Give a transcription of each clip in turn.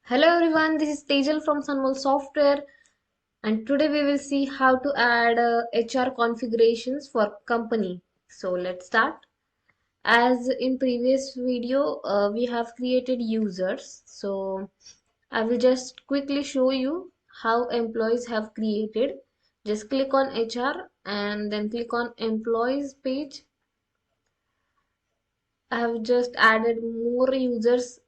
Hello everyone, this is Tejal from Sunwell Software, and today we will see how to add HR configurations for company. So let's start. As in previous video, we have created users. So I will just quickly show you how employees have created. Just click on HR and then click on employees page. I have just added more users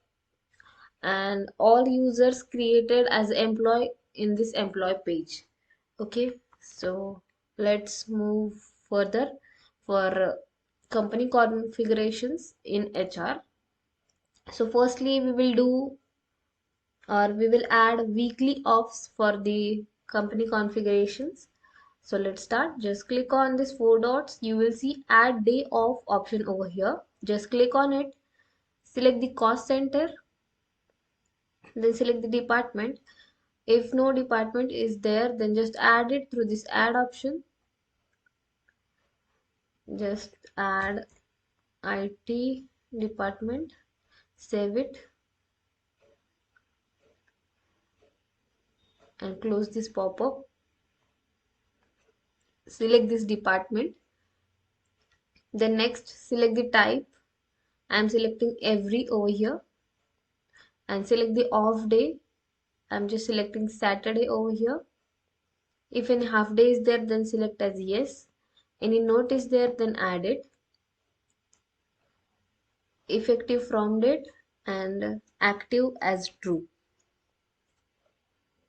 and all users created as employee in this employee page. Okay, so let's move further for company configurations in HR. So firstly we will do, or we will add weekly offs for the company configurations. So let's start. Just click on this four dots. You will see add day off option over here. Just click on it, select the cost center, then select the department. If no department is there, then just add it through this add option. Just add IT department, save it and close this pop-up. Select this department. Then next select the type. I'm selecting every over here, and select the off day. I'm just selecting Saturday over here. If any half day is there, then select as yes. Any note is there, then add it. Effective from date and active as true.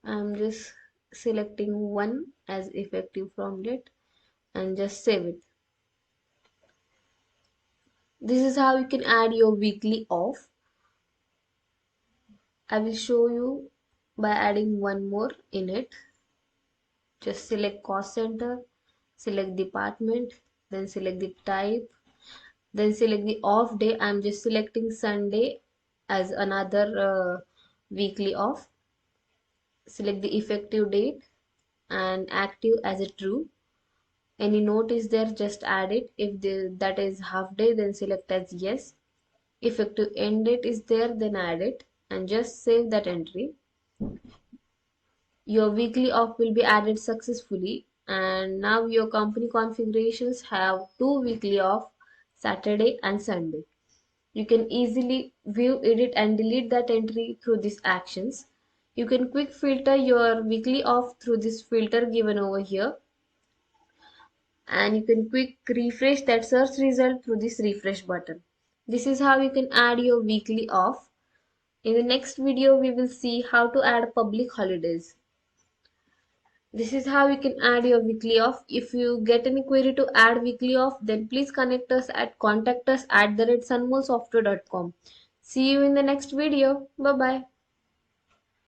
I'm just selecting one as effective from date and just save it. This is how you can add your weekly off. I will show you by adding one more in it. Just select cost center, select department, then select the type, then select the off day. I'm just selecting Sunday as another weekly off. Select the effective date and active as a true. Any note is there, just add it. If that is half day, then select as yes. Effective end date is there, then add it and just save that entry. Your weekly off will be added successfully, and now your company configurations have two weekly off, Saturday and Sunday. You can easily view, edit and delete that entry through these actions. You can quick filter your weekly off through this filter given over here, and you can quick refresh that search result through this refresh button. This is how you can add your weekly off. In the next video we will see how to add public holidays. This is how you can add your weekly off. If you get any query to add weekly off, then please connect us at contact us at @sunmolsoftware.com. See you in the next video. Bye bye.